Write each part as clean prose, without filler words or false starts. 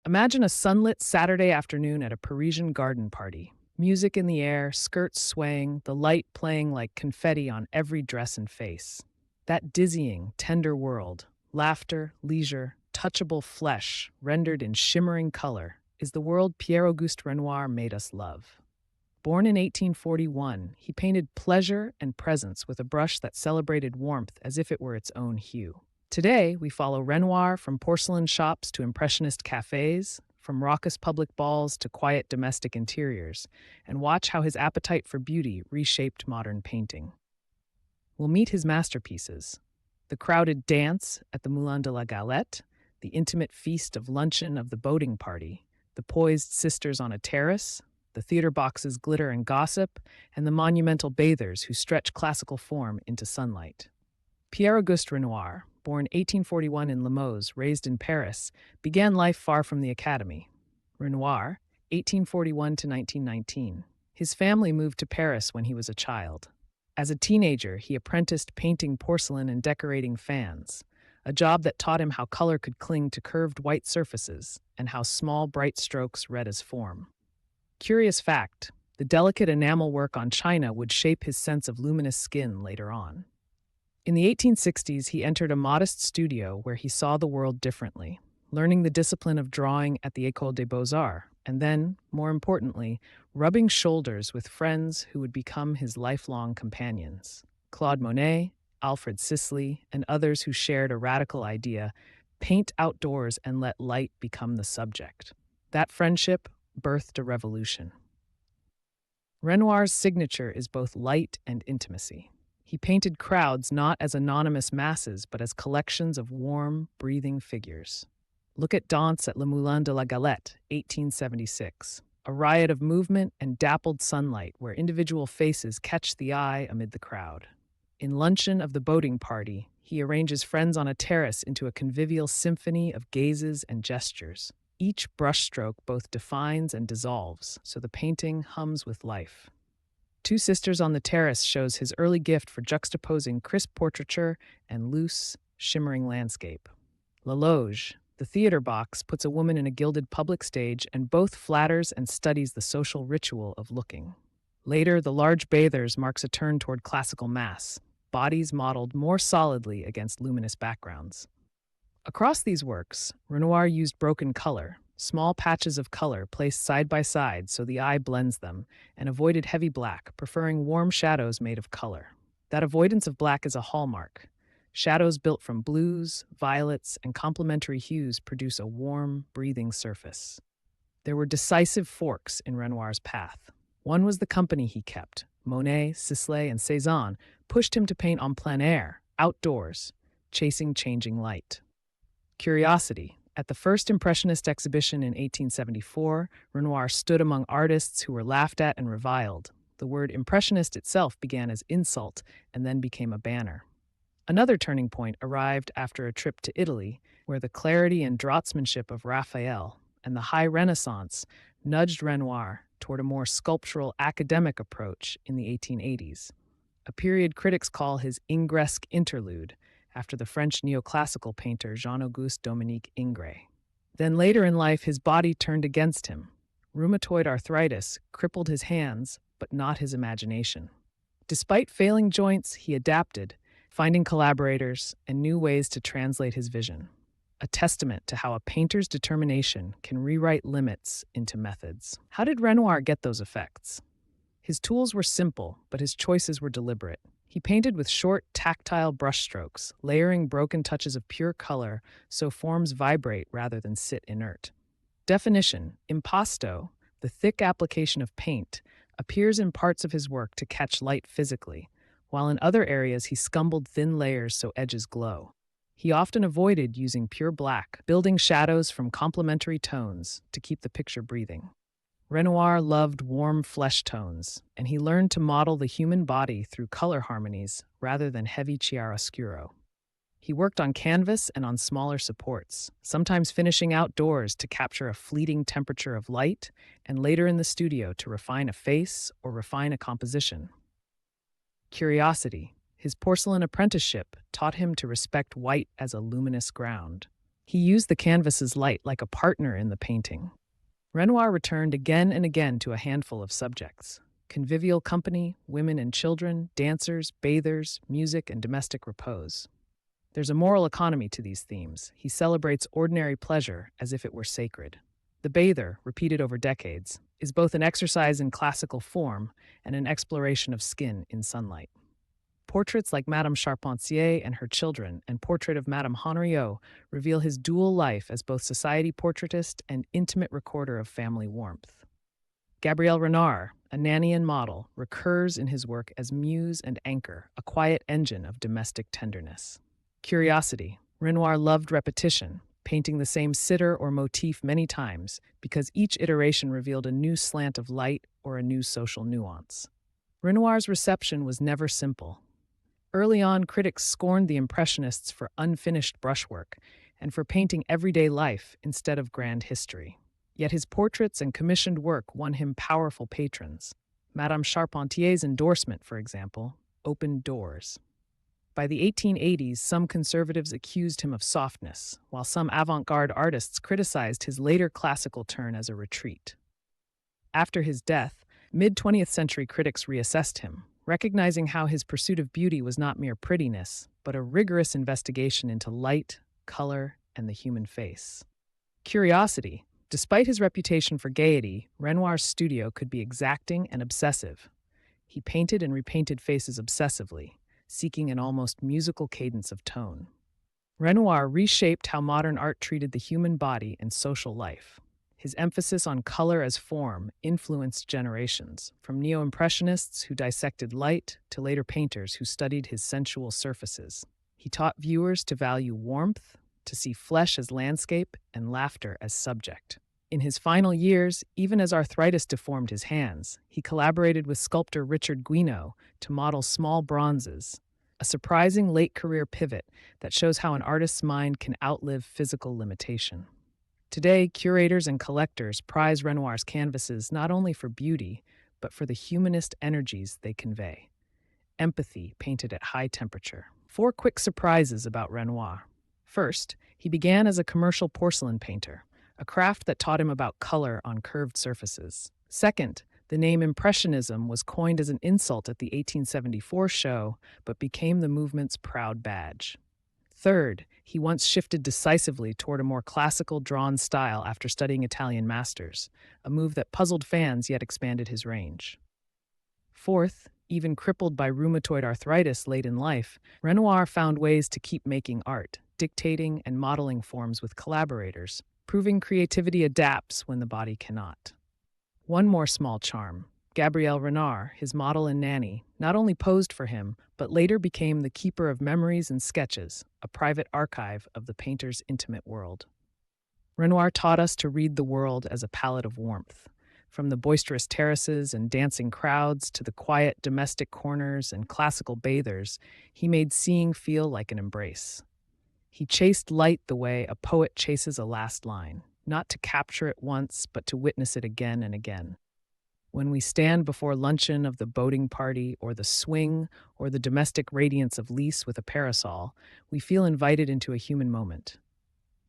Imagine a sunlit Saturday afternoon at a Parisian garden party. Music in the air, skirts swaying, the light playing like confetti on every dress and face. That dizzying, tender world, laughter, leisure, touchable flesh, rendered in shimmering color, is the world Pierre-Auguste Renoir made us love. Born in 1841, he painted pleasure and presence with a brush that celebrated warmth as if it were its own hue. Today, we follow Renoir from porcelain shops to impressionist cafes, from raucous public balls to quiet domestic interiors, and watch how his appetite for beauty reshaped modern painting. We'll meet his masterpieces: the crowded dance at the Moulin de la Galette, the intimate feast of luncheon of the boating party, the poised sisters on a terrace, the theater boxes glitter and gossip, and the monumental bathers who stretch classical form into sunlight. Pierre-Auguste Renoir, born 1841 in Limoges, raised in Paris, began life far from the academy. Renoir, 1841 to 1919. His family moved to Paris when he was a child. As a teenager, he apprenticed painting porcelain and decorating fans, a job that taught him how color could cling to curved white surfaces and how small, bright strokes read as form. Curious fact, the delicate enamel work on china would shape his sense of luminous skin later on. In the 1860s, he entered a modest studio where he saw the world differently, learning the discipline of drawing at the École des Beaux-Arts, and then, more importantly, rubbing shoulders with friends who would become his lifelong companions: Claude Monet, Alfred Sisley, and others who shared a radical idea: paint outdoors and let light become the subject. That friendship birthed a revolution. Renoir's signature is both light and intimacy. He painted crowds not as anonymous masses, but as collections of warm, breathing figures. Look at Danse at le Moulin de la Galette, 1876, a riot of movement and dappled sunlight where individual faces catch the eye amid the crowd. In Luncheon of the boating party, he arranges friends on a terrace into a convivial symphony of gazes and gestures. Each brushstroke both defines and dissolves, so the painting hums with life. Two Sisters on the Terrace shows his early gift for juxtaposing crisp portraiture and loose, shimmering landscape. Loge, the theater box, puts a woman in a gilded public stage and both flatters and studies the social ritual of looking. Later, The Large Bathers marks a turn toward classical mass, bodies modeled more solidly against luminous backgrounds. Across these works, Renoir used broken color, small patches of color placed side by side so the eye blends them, and avoided heavy black, preferring warm shadows made of color. That avoidance of black is a hallmark. Shadows built from blues, violets, and complementary hues produce a warm, breathing surface. There were decisive forks in Renoir's path. One was the company he kept. Monet, Sisley, and Cézanne pushed him to paint en plein air, outdoors, chasing changing light. Curiosity. At the first Impressionist exhibition in 1874, Renoir stood among artists who were laughed at and reviled. The word Impressionist itself began as insult and then became a banner. Another turning point arrived after a trip to Italy, where the clarity and draughtsmanship of Raphael and the high Renaissance nudged Renoir toward a more sculptural, academic approach in the 1880s, a period critics call his Ingresque interlude, after the French neoclassical painter Jean-Auguste Dominique Ingres. Then later in life, his body turned against him. Rheumatoid arthritis crippled his hands, but not his imagination. Despite failing joints, he adapted, finding collaborators and new ways to translate his vision, a testament to how a painter's determination can rewrite limits into methods. How did Renoir get those effects? His tools were simple, but his choices were deliberate. He painted with short, tactile brushstrokes, layering broken touches of pure color so forms vibrate rather than sit inert. Definition: impasto, the thick application of paint, appears in parts of his work to catch light physically, while in other areas he scumbled thin layers so edges glow. He often avoided using pure black, building shadows from complementary tones to keep the picture breathing. Renoir loved warm flesh tones, and he learned to model the human body through color harmonies rather than heavy chiaroscuro. He worked on canvas and on smaller supports, sometimes finishing outdoors to capture a fleeting temperature of light, and later in the studio to refine a face or refine a composition. Curiosity. His porcelain apprenticeship taught him to respect white as a luminous ground. He used the canvas's light like a partner in the painting. Renoir returned again and again to a handful of subjects: convivial company, women and children, dancers, bathers, music, and domestic repose. There's a moral economy to these themes. He celebrates ordinary pleasure as if it were sacred. The bather, repeated over decades, is both an exercise in classical form and an exploration of skin in sunlight. Portraits like Madame Charpentier and her children and portrait of Madame Henriot reveal his dual life as both society portraitist and intimate recorder of family warmth. Gabrielle Renoir, a nanny and model, recurs in his work as muse and anchor, a quiet engine of domestic tenderness. Curiosity. Renoir loved repetition, painting the same sitter or motif many times because each iteration revealed a new slant of light or a new social nuance. Renoir's reception was never simple. Early on, critics scorned the Impressionists for unfinished brushwork and for painting everyday life instead of grand history. Yet his portraits and commissioned work won him powerful patrons. Madame Charpentier's endorsement, for example, opened doors. By the 1880s, some conservatives accused him of softness, while some avant-garde artists criticized his later classical turn as a retreat. After his death, mid-20th century critics reassessed him, recognizing how his pursuit of beauty was not mere prettiness, but a rigorous investigation into light, color, and the human face. Curiosity. Despite his reputation for gaiety, Renoir's studio could be exacting and obsessive. He painted and repainted faces obsessively, seeking an almost musical cadence of tone. Renoir reshaped how modern art treated the human body and social life. His emphasis on color as form influenced generations, from neo-impressionists who dissected light to later painters who studied his sensual surfaces. He taught viewers to value warmth, to see flesh as landscape and laughter as subject. In his final years, even as arthritis deformed his hands, he collaborated with sculptor Richard Guineau to model small bronzes, a surprising late-career pivot that shows how an artist's mind can outlive physical limitation. Today, curators and collectors prize Renoir's canvases not only for beauty, but for the humanist energies they convey. Empathy painted at high temperature. 4 quick surprises about Renoir. First, he began as a commercial porcelain painter, a craft that taught him about color on curved surfaces. Second, the name Impressionism was coined as an insult at the 1874 show, but became the movement's proud badge. Third, he once shifted decisively toward a more classical drawn style after studying Italian masters, a move that puzzled fans yet expanded his range. Fourth, even crippled by rheumatoid arthritis late in life, Renoir found ways to keep making art, dictating and modeling forms with collaborators, proving creativity adapts when the body cannot. One more small charm. Gabrielle Renoir, his model and nanny, not only posed for him, but later became the keeper of memories and sketches, a private archive of the painter's intimate world. Renoir taught us to read the world as a palette of warmth. From the boisterous terraces and dancing crowds to the quiet domestic corners and classical bathers, he made seeing feel like an embrace. He chased light the way a poet chases a last line, not to capture it once, but to witness it again and again. When we stand before Luncheon of the boating party or the swing or the domestic radiance of Lys with a parasol, we feel invited into a human moment.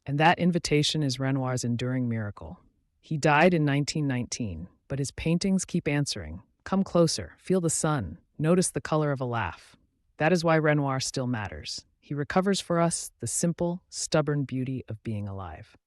And that invitation is Renoir's enduring miracle. He died in 1919, but his paintings keep answering. Come closer, feel the sun, notice the color of a laugh. That is why Renoir still matters. He recovers for us the simple, stubborn beauty of being alive.